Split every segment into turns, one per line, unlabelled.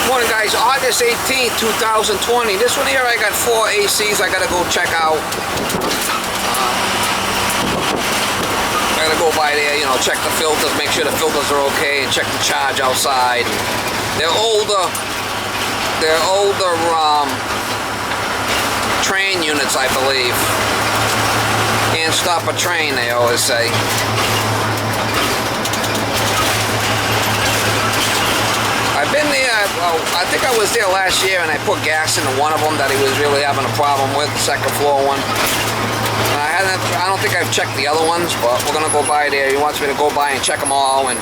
Morning guys, August 18th, 2020. This one here I got 4 ACs I gotta go check out. I gotta go by there, you know, check the filters, make sure the filters are okay, and check the charge outside. They're older Trane units, I believe. Can't stop a train, they always say. I've been there, I think I was there last year and I put gas into one of them that he was really having a problem with, the second floor one. I don't think I've checked the other ones, but we're gonna go by there. He wants me to go by and check them all and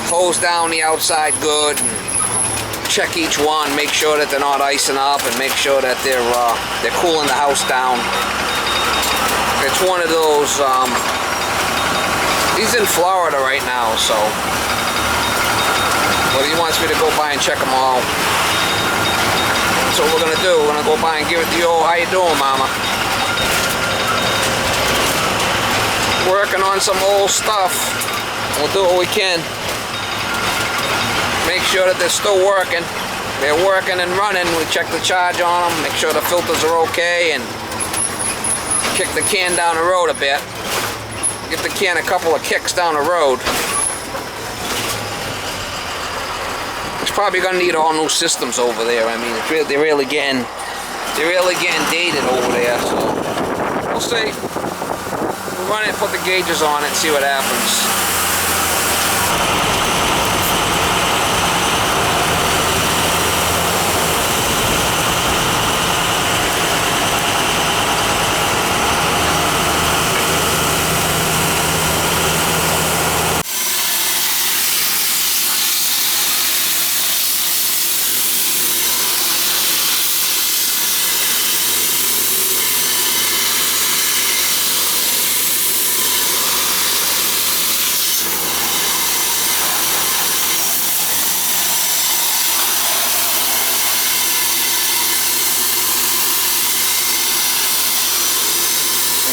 hose down the outside good, and check each one, make sure that they're not icing up, and make sure that they're cooling the house down. It's one of those, he's in Florida right now, so. But he wants me to go by and check them all. So what we're gonna do, we're gonna go by and give it the old, how you doing, mama? Working on some old stuff. We'll do what we can. Make sure that they're still working. They're working and running. We check the charge on them, make sure the filters are okay, and kick the can down the road a bit. Give the can a couple of kicks down the road. It's probably gonna need all new systems over there. I mean, they're really getting dated over there. So we'll see. We'll run it and put the gauges on it and see what happens.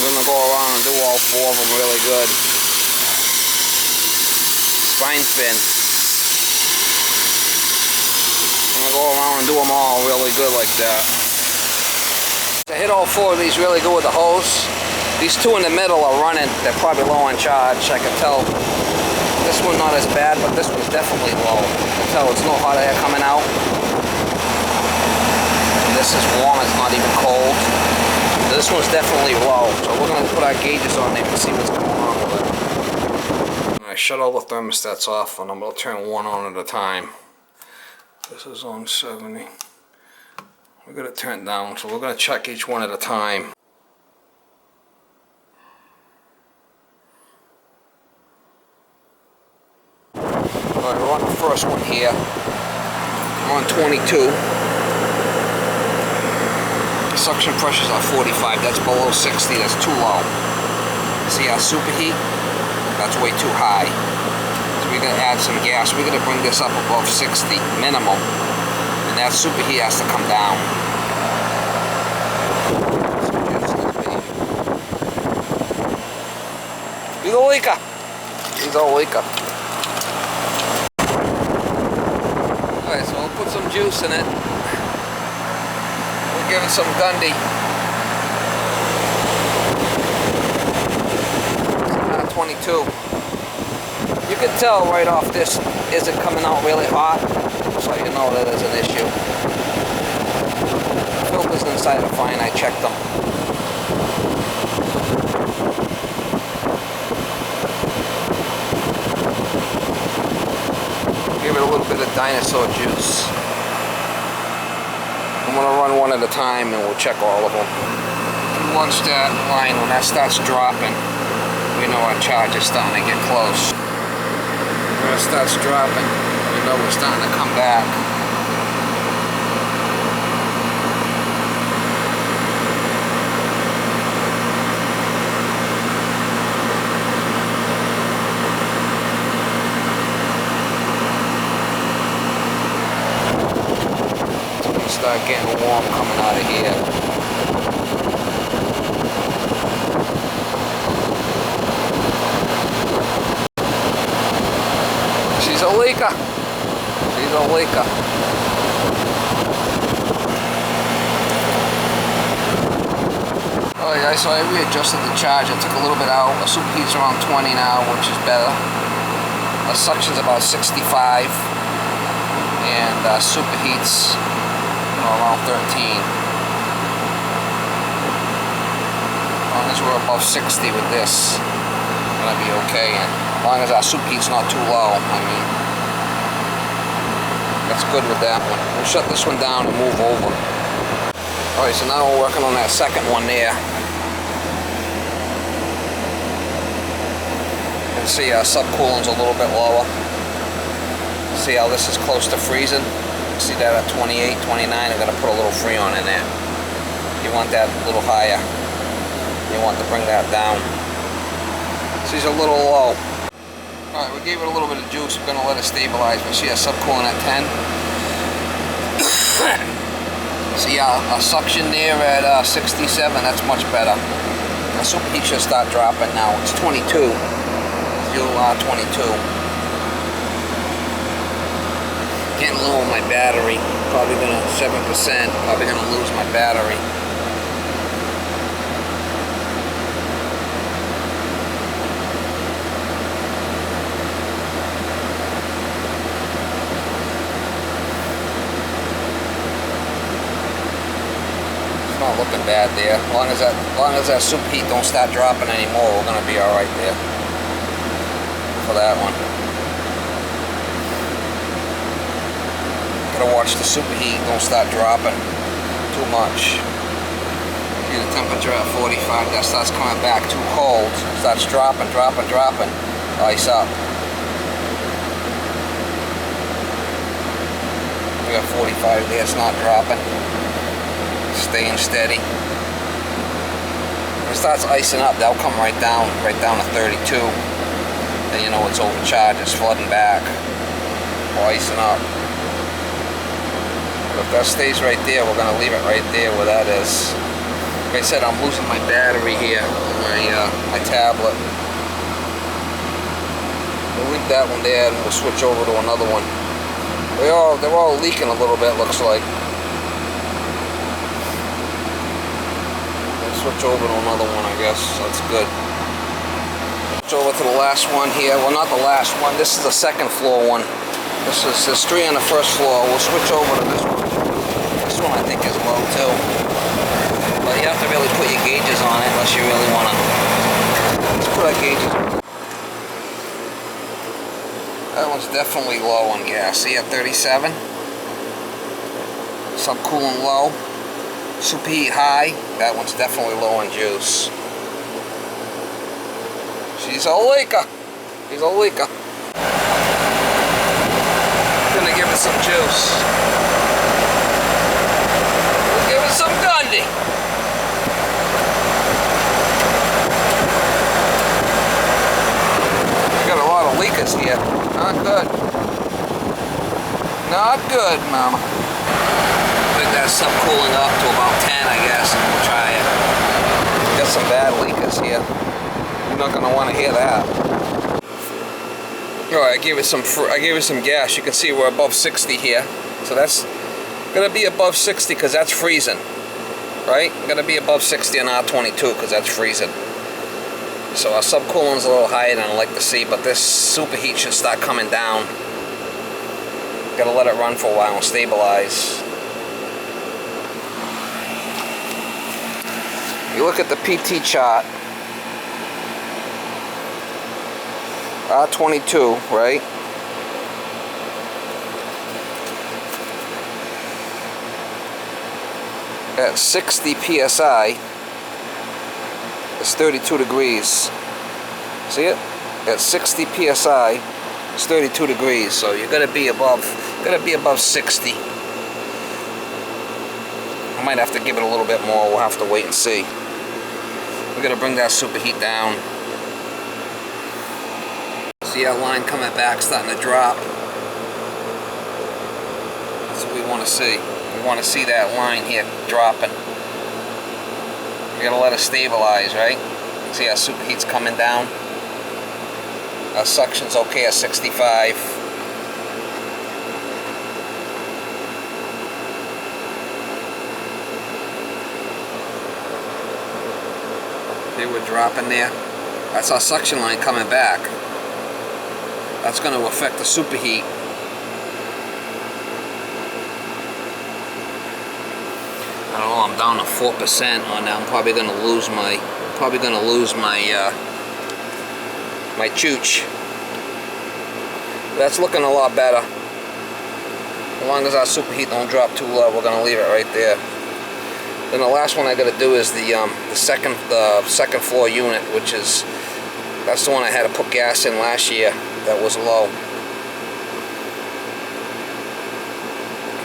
I'm gonna go around and do all 4 of them really good. Fine fin. I'm gonna go around and do them all really good like that. I hit all 4 of these really good with the hose. These 2 in the middle are running. They're probably low on charge. I can tell. This one's not as bad, but this one's definitely low. I can tell it's no hot air coming out. And this is warm. It's not even cold. This one's definitely low, so we're going to put our gauges on there and see what's going on with it. I shut all the thermostats off and I'm going to turn one on at a time. This is on 70. We're going to turn it down, so we're going to check each one at a time. Alright, we're on the first one here. We're on 22. Suction pressures are 45, that's below 60, that's too low. See our superheat? That's way too high. So we're going to add some gas. We're going to bring this up above 60 minimum. And that superheat has to come down. He's a leaker. He's a leaker. Alright, so we'll put some juice in it. Give it some Gundy. 22. You can tell right off this isn't coming out really hot, so you know that is an issue. Filters inside are fine, I checked them. Give it a little bit of dinosaur juice. I'm going to run one at a time and we'll check all of them. Once that line, when that starts dropping, we know our charge is starting to get close. When it starts dropping, we know we're starting to come back. Start getting warm coming out of here. She's a leaker. She's She's a leaker. Alright guys, so I readjusted the charge. I took a little bit out. The superheat's around 20 now, which is better. The suction's about 65. And superheat's around 13. As long as we're above 60 with this, it's gonna be okay. And as long as our superheat's not too low, I mean, that's good with that one. We'll shut this one down and move over. Alright, so now we're working on that second one there. You can see our subcooling's a little bit lower. See how this is close to freezing? See that at 28, 29, I'm going to put a little Freon in there. You want that a little higher. You want to bring that down. She's a little low. Alright, we gave it a little bit of juice. We're going to let it stabilize. We see our subcooling at 10. See our suction there at 67. That's much better. The superheat should start dropping now. It's 22. Still 22. Getting low on my battery. Probably gonna 7%. Probably gonna lose my battery. It's not looking bad there. As long as that superheat don't start dropping anymore, we're gonna be all right there for that one. Gotta watch the superheat don't start dropping too much. See the temperature at 45, that starts coming back too cold. Starts dropping. Ice up. We got 45 there, it's not dropping. Staying steady. When it starts icing up, that'll come right down to 32. Then you know it's overcharged, it's flooding back. Or icing up. But if that stays right there, we're going to leave it right there where that is. Like I said, I'm losing my battery here on my tablet. We'll leave that one there and we'll switch over to another one. They're all leaking a little bit, looks like. We'll switch over to another one, I guess. That's good. Switch over to the last one here. Well, not the last one. This is the second floor one. There's 3 on the first floor. We'll switch over to this one. This one I think is low too. But you have to really put your gauges on it unless you really want to. Let's put our gauges on. That one's definitely low on gas. See at 37? Subcooling low. Superheat high. That one's definitely low on juice. She's a leaker. She's a leaker. Gonna give it some juice. We'll give it some Gundy. We got a lot of leakers here. Not good. Not good, Mama. Put that subcooling up to about 10, I guess, and we'll try it. Got some bad leakers here. You're not gonna want to hear that. Alright, I gave it some gas. You can see we're above 60 here. So that's gonna be above 60 because that's freezing. Right? Gonna be above 60 on R22 because that's freezing. So our subcooling's a little higher than I like to see, but this superheat should start coming down. Gotta let it run for a while and stabilize. You look at the PT chart. R22, right? At 60 psi, it's 32 degrees. See it? At 60 psi, it's 32 degrees. So you're gonna be above 60. I might have to give it a little bit more. We'll have to wait and see. We're gonna bring that superheat down. See that line coming back, starting to drop. That's what we want to see. We want to see that line here dropping. We gotta let it stabilize, right? See how superheat's coming down. Our suction's okay at 65. See, we're dropping there. That's our suction line coming back. That's going to affect the superheat. I don't know, I'm down to 4% on that. I'm probably going to lose my my chooch. That's looking a lot better. As long as our superheat don't drop too low, we're going to leave it right there. Then the last one I got to do is the second floor unit, which is, that's the one I had to put gas in last year that was low.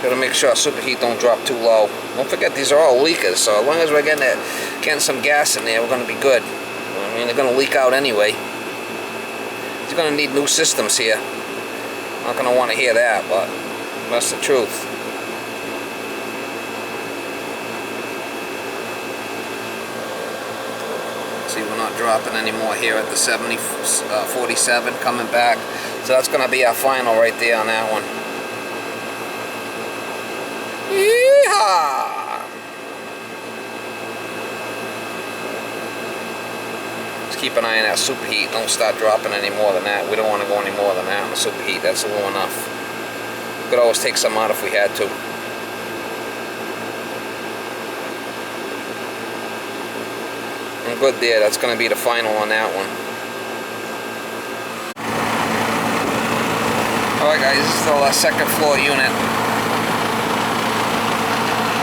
Got to make sure our superheat don't drop too low. Don't forget, these are all leakers, so as long as we're getting some gas in there, we're going to be good. I mean, they're going to leak out anyway. You're going to need new systems here. I'm not going to want to hear that, but that's the truth. See, we're not dropping anymore here at the 47 coming back. So that's going to be our final right there on that one. Yeehaw! Just keep an eye on that superheat. Don't start dropping any more than that. We don't want to go any more than that on the superheat. That's low enough. We could always take some out if we had to. I'm good there. That's going to be the final on that one. Alright guys, this is the second floor unit.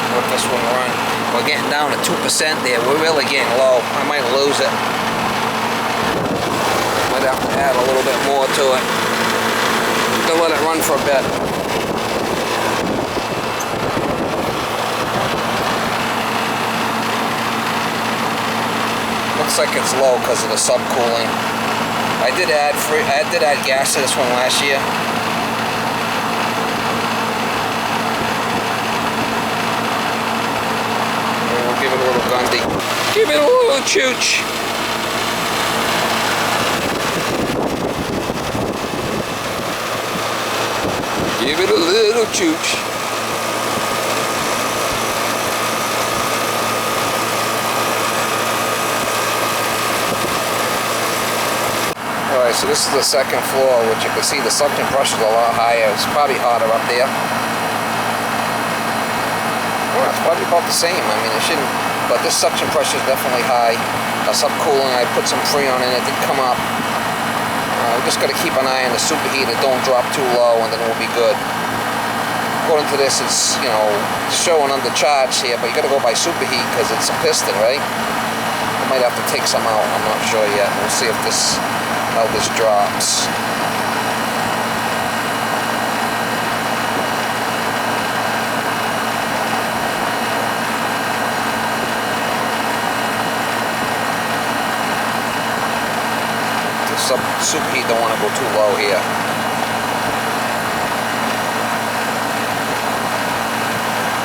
Let this one run. We're getting down to 2% there. We're really getting low. I might lose it. Might have to add a little bit more to it. Gonna let it run for a bit. Looks like it's low because of the subcooling. I did add gas to this one last year. We'll give it a little gundy. Give it a little chooch. Give it a little chooch. Alright, so this is the second floor, which you can see the suction pressure is a lot higher. It's probably hotter up there. Well, it's probably about the same. I mean, it shouldn't, but this suction pressure is definitely high. Subcooling, I put some Freon in it, did come up. We just got to keep an eye on the superheat. It don't drop too low, and then we'll be good. According to this, it's, you know, showing under charge here, but you got to go by superheat because it's a piston, right? I might have to take some out. I'm not sure yet. We'll see if this, how this drops. Superheat don't want to go too low here.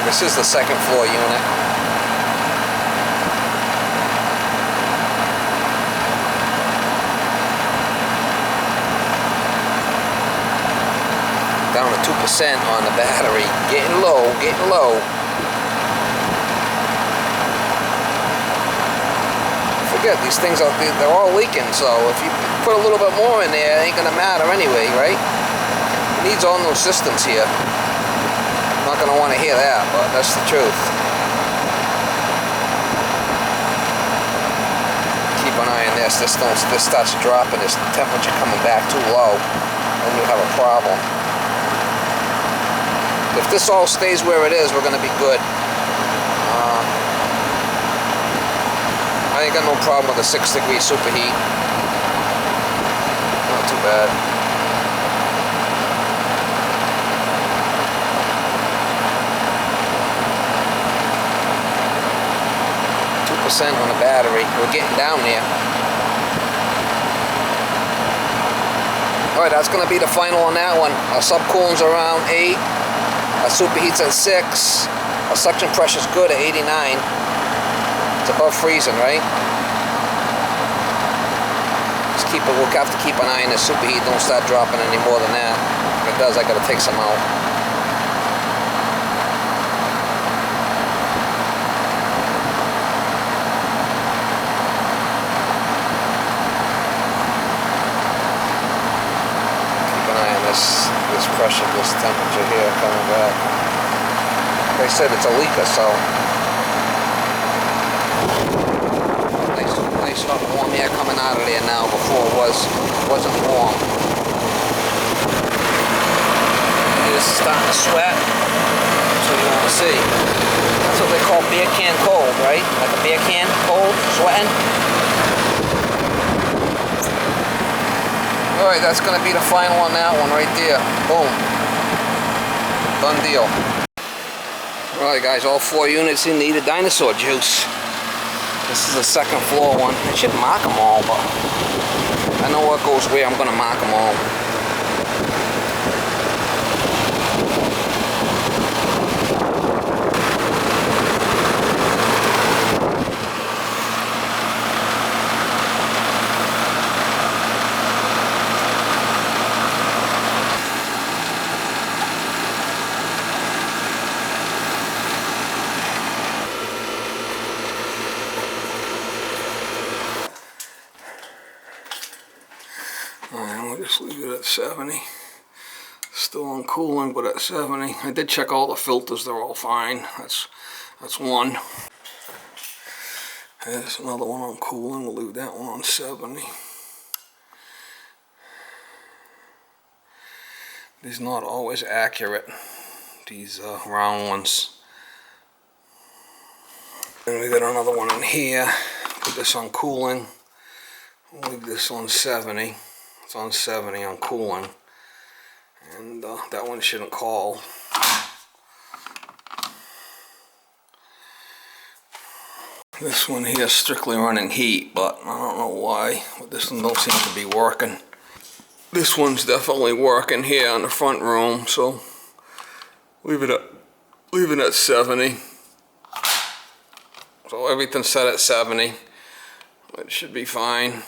This is the second floor unit. Down to 2% on the battery. Getting low, getting low. Forget, these things are, they're all leaking, so if you put a little bit more in there, it ain't gonna matter anyway, right? It needs all new systems here. I'm not gonna want to hear that, but that's the truth. Keep an eye on this. This starts dropping, this temperature coming back too low, then you have a problem. If this all stays where it is, we're gonna be good. I ain't got no problem with a 6-degree superheat. Not too bad. On the battery. We're getting down there. Alright, that's going to be the final on that one. Our subcooling's around 8. Our superheat's at 6. Our suction pressure's good at 89. It's above freezing, right? Just keep it, we'll have to keep an eye on the superheat. Don't start dropping any more than that. If it does, I got to take some out. this pressure, this temperature here coming back. They said it's a leak or so. Nice hot warm air coming out of there now. Before it wasn't warm. It's starting to sweat. That's what you want to see. That's what they call beer can cold, right? Like a beer can cold, sweating. Alright, that's going to be the final on that one right there. Boom. Done deal. Alright guys, all 4 units in need of dinosaur juice. This is the second floor one. I should mark them all, but I know what goes where. I'm going to mark them all. Alright, we'll just leave it at 70. Still on cooling, but at 70. I did check all the filters, they're all fine. That's one. There's another one on cooling, we'll leave that one on 70. These not always accurate, these round ones. And we got another one in here. Put this on cooling. We'll leave this on 70. It's on 70 on cooling. And that one shouldn't call. This one here is strictly running heat, but I don't know why. But this one don't seem to be working. This one's definitely working here in the front room, so leave it at 70. So everything's set at 70. It should be fine.